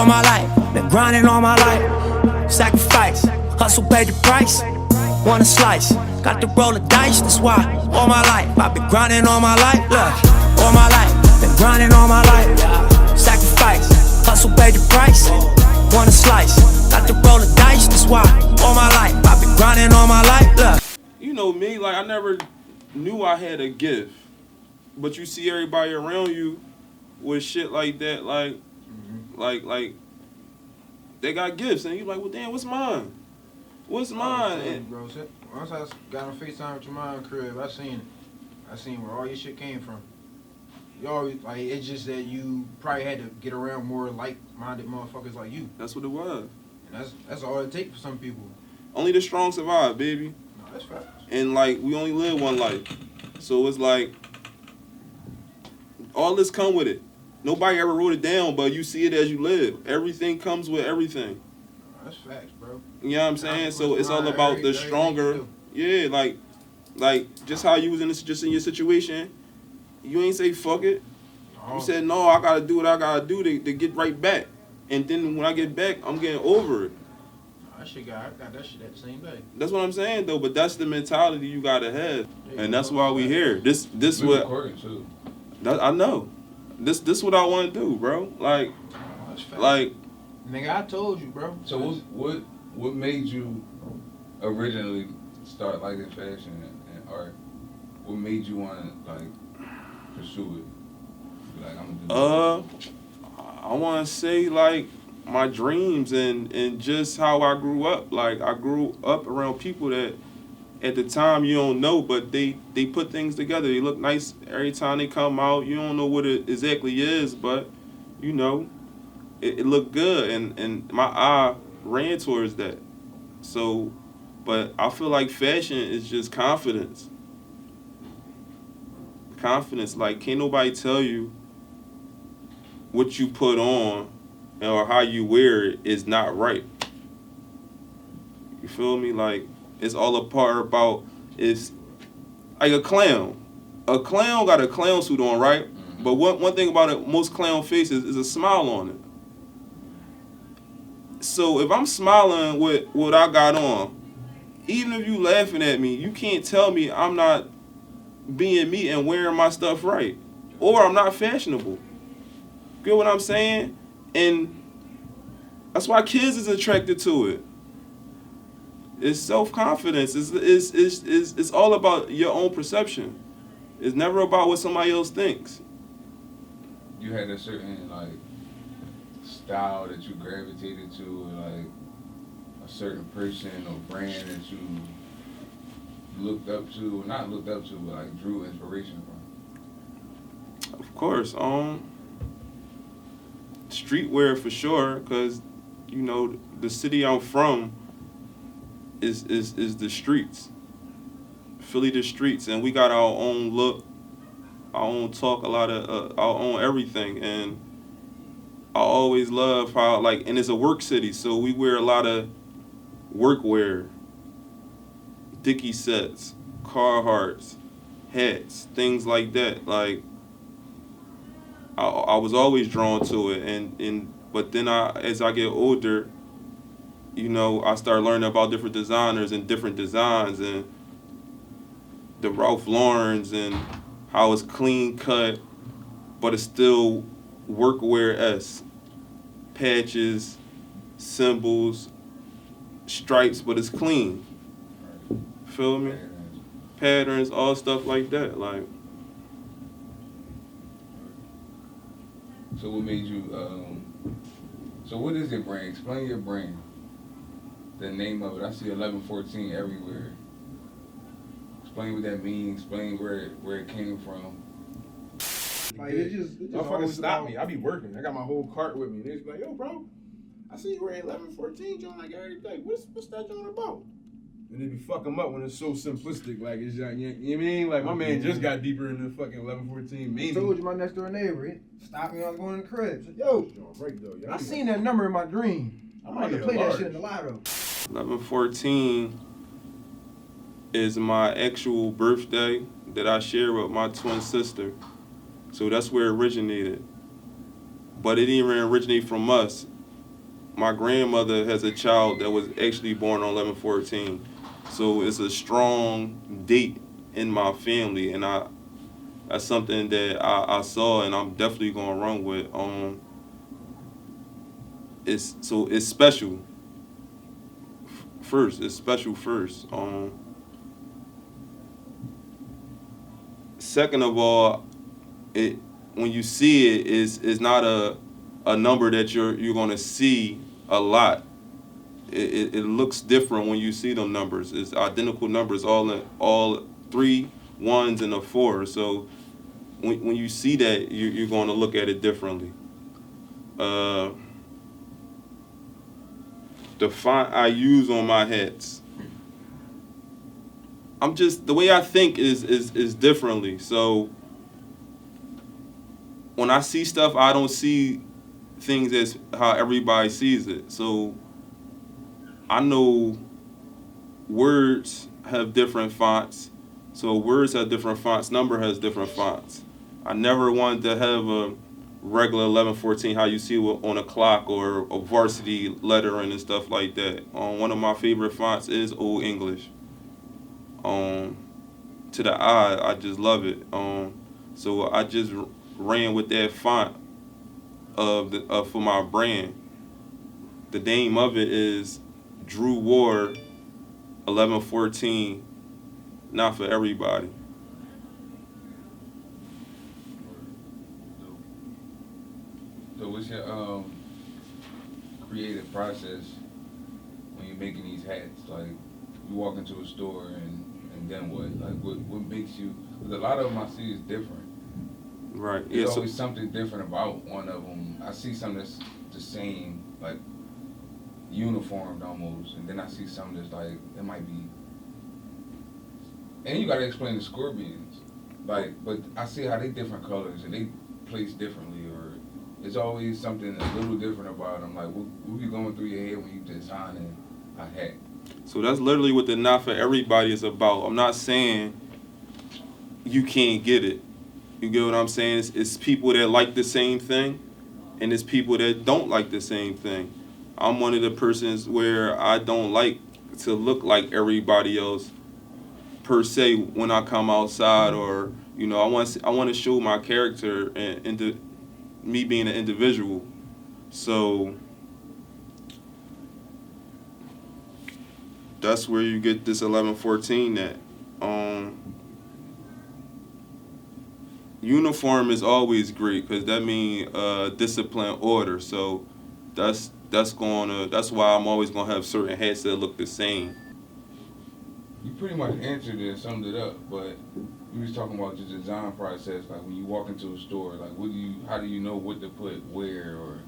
my life, been grinding all my life. Sacrifice, hustle paid the price. Want a slice, got to roll the dice, that's why. All my life, I've been grinding all my life. Look, all my life, been grinding all my life. Sacrifice, hustle paid the price. Want a slice, got to roll the dice, that's why. All my life, I've been grinding all my life. Look. You know me, like I never knew I had a gift. But you see everybody around you with shit like that, like they got gifts, and you're like, well, damn, what's mine? What's mine? And, bro, once I got on FaceTime with your mom crib, I seen where all your shit came from. You always like it's just that you probably had to get around more like-minded motherfuckers like you. That's what it was. And that's all it takes for some people. Only the strong survive, baby. No, that's facts. And like we only live one life, so it's like all this come with it. Nobody ever wrote it down, but you see it as you live. Everything comes with everything. No, that's facts, bro. You know what I'm saying? So it's all about the stronger. Yeah, like just how you was in your situation. You ain't say fuck it. No. You said no. I gotta do what I gotta do to get right back. And then when I get back, I'm getting over it. I got that shit at the same day. That's what I'm saying though. But that's the mentality you gotta have, and that's why we here. This what. I know. This what I want to do, bro. Like, nigga, I told you, bro. So what made you originally start liking fashion and art? What made you want to like pursue it? Like I'm gonna do this. I want to say like my dreams and just how I grew up. Like I grew up around people that at the time you don't know, but they put things together. They look nice every time they come out. You don't know what it exactly is, but you know, it looked good, and my eye ran towards that. So, but I feel like fashion is just confidence. Confidence, like can't nobody tell you what you put on or how you wear it is not right. You feel me? Like it's all a part about it's like a clown. A clown got a clown suit on, right? Mm-hmm. But one thing about it, most clown faces is a smile on it. So if I'm smiling with what I got on, even if you laughing at me, you can't tell me I'm not being me and wearing my stuff right. Or I'm not fashionable. Get what I'm saying? And that's why kids is attracted to it. It's self-confidence. It's all about your own perception. It's never about what somebody else thinks. You had a certain like style that you gravitated to, like a certain person or brand that you looked up to, or not looked up to, but like drew inspiration from. Of course, streetwear for sure, because you know the city I'm from is the streets. Philly, the streets, and we got our own look, our own talk, a lot of our own everything. And I always love how and it's a work city, so we wear a lot of workwear, Dickie sets, Carhartts, hats, things like that. Like I was always drawn to it, but then as I get older, you know, I start learning about different designers and different designs and the Ralph Laurens and how it's clean cut, but it's still workwear-esque. Patches, symbols, stripes, but it's clean. Feel me? Patterns, all stuff like that. Like. So what made you? So what is your brand? Explain your brand. The name of it. I see 1114 everywhere. Explain what that means. Explain where it came from. Like it just motherfuckers stop me. I be working. I got my whole cart with me. They just be like, yo, bro, I see you wearing 1114 joint like every day. What's that joint about? And they be fucking up when it's so simplistic. Like it's like, you know what I mean? Like my man just got deeper in the fucking 1114 meaning. I told you my next door neighbor, he stopped me when I was going in the crib. Said, yo, right though, I seen that number in my dream. I'm about to play that shit in the lotto. 1114 is my actual birthday that I share with my twin sister. So that's where it originated. But it didn't even originate from us. my grandmother has a child that was actually born on 11/14, so it's a strong date in my family, and that's something that I saw, and I'm definitely gonna run with. It's special. First, it's special first. Second of all, it when you see it is not a number that you're gonna see a lot. It looks different when you see them numbers. It's identical numbers, all 3 1s and a 4. So when you see that, you're going to look at it differently. The font I use on my hats, I'm just the way I think is differently. So when I see stuff, I don't see things as how everybody sees it. So I know words have different fonts. So words have different fonts. Number has different fonts. I never wanted to have a regular 11/14 how you see it on a clock or a varsity lettering and stuff like that. One of my favorite fonts is Old English. To the eye, I just love it. So I just ran with that font for my brand. The name of it is Drewwar 11/14. Not for everybody. So what's your creative process when you're making these hats? Like, you walk into a store and then what? Like, what makes you? Because a lot of them I see is different. Right. There's Yeah. always something different about one of them. I see something that's the same, like uniformed almost, and then I see something that's like it might be. And you gotta explain the scorpions, like, but I see how they different colors and they placed differently, or it's always something a little different about them. Like, what be going through your head when you designing a hat? So that's literally what the not for everybody is about. I'm not saying you can't get it. You get what I'm saying? It's people that like the same thing, and it's people that don't like the same thing. I'm one of the persons where I don't like to look like everybody else per se when I come outside, or I want to show my character and me being an individual. So that's where you get this 11/14 that uniform is always great because that means discipline, order. So that's why I'm always gonna have certain hats that look the same. You pretty much answered it and summed it up, but you was talking about the design process, like when you walk into a store, like how do you know what to put where, or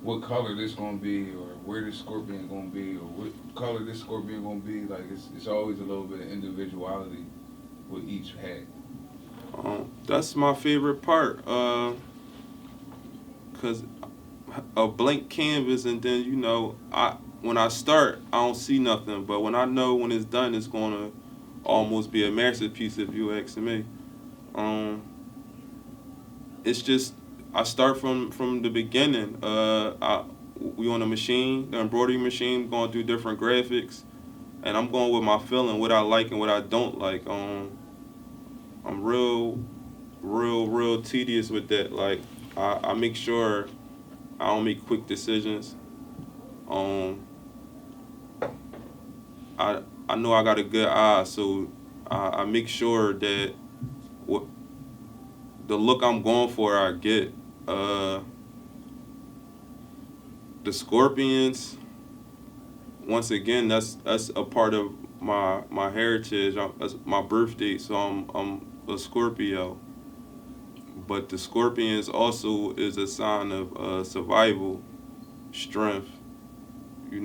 what color this gonna be, or where this scorpion gonna be, or what color this scorpion gonna be? Like it's always a little bit of individuality with each hat. That's my favorite part, cause a blank canvas, and then when I start, I don't see nothing, but when I know when it's done, it's gonna almost be a masterpiece if you ask me. It's just I start from the beginning. We on a machine, the embroidery machine, going through different graphics, and I'm going with my feeling, what I like and what I don't like. I'm real tedious with that. Like I make sure I don't make quick decisions. I know I got a good eye, so I make sure that what the look I'm going for I get. The scorpions, once again, that's a part of my heritage. That's my birth date, so I'm a Scorpio. But the scorpions also is a sign of survival, strength. They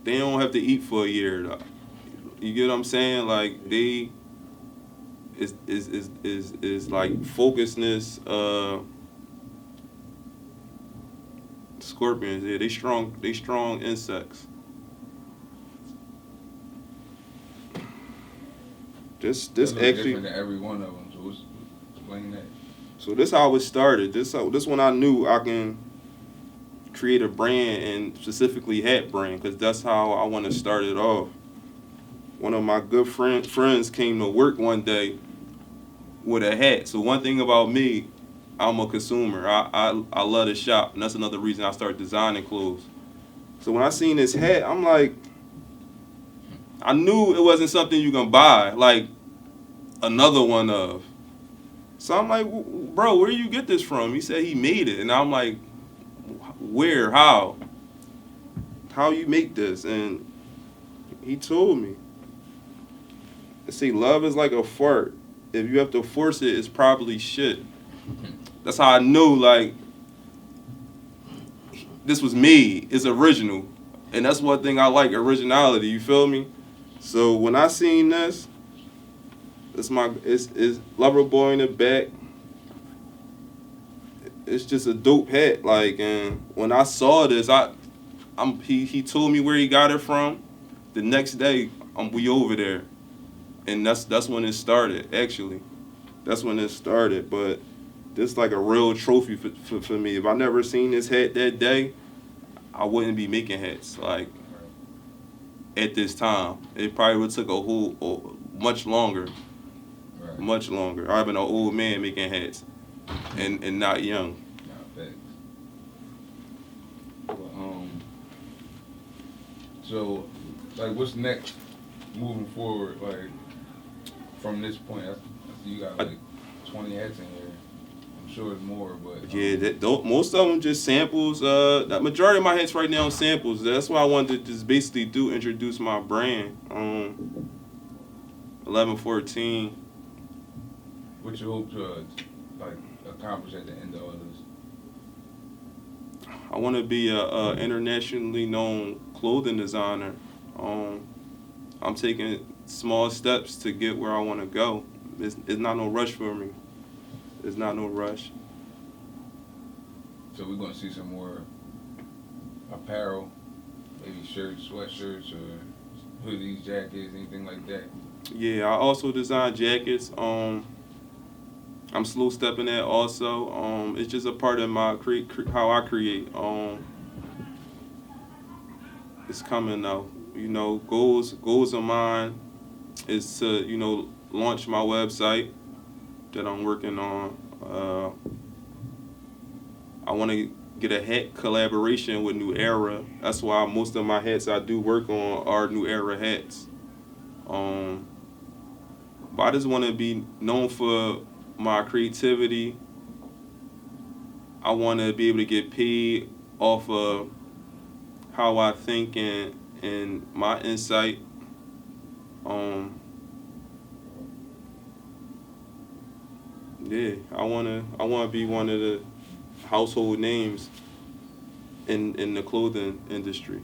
don't have to eat for a year. You get what I'm saying? Like they is like focusness. Scorpions, yeah, they strong insects. This It's a little actually different than every one of them. So explain that. So this how it started. This when I knew I can create a brand and specifically hat brand because that's how I want to start it off. One of my good friends came to work one day with a hat. So one thing about me, I'm a consumer. I love to shop, and that's another reason I started designing clothes. So when I seen this hat, I'm like, I knew it wasn't something you can buy, like another one of. So I'm like, bro, where you get this from? He said he made it, and I'm like, where, how you make this? And he told me. See, love is like a fart. If you have to force it, it's probably shit. That's how I knew, like, this was me. It's original. And that's one thing I like, originality, you feel me? So when I seen this, it's Lover Boy in the back. It's just a dope hat. Like, and when I saw this, he told me where he got it from. The next day, we over there. And that's when it started, actually. That's when it started. But this is like a real trophy for me. If I never seen this hat that day, I wouldn't be making hats. Like, at this time. It probably would have took much longer. Right. Much longer. I've been an old man making hats and not young. Nah, facts. But, so, like, what's next moving forward? Like, from this point, I see you got like 20 hats in here. I'm sure it's more, but Yeah, most of them just samples. The majority of my hats right now are samples. That's why I wanted to just basically introduce my brand. 1114. what you hope to like accomplish at the end of all this? I want to be a internationally known clothing designer. I'm taking small steps to get where I want to go. It's not no rush for me. It's not no rush. So we're gonna see some more apparel, maybe shirts, sweatshirts, or hoodies, jackets, anything like that. Yeah, I also design jackets. I'm slow stepping that also. It's just a part of my how I create. It's coming now. You know, goals of mine is to launch my website that I'm working on. I want to get a hat collaboration with New Era. That's why most of my hats I do work on are New Era hats. But I just want to be known for my creativity. I want to be able to get paid off of how I think and my insight. Yeah, I wanna be one of the household names in the clothing industry.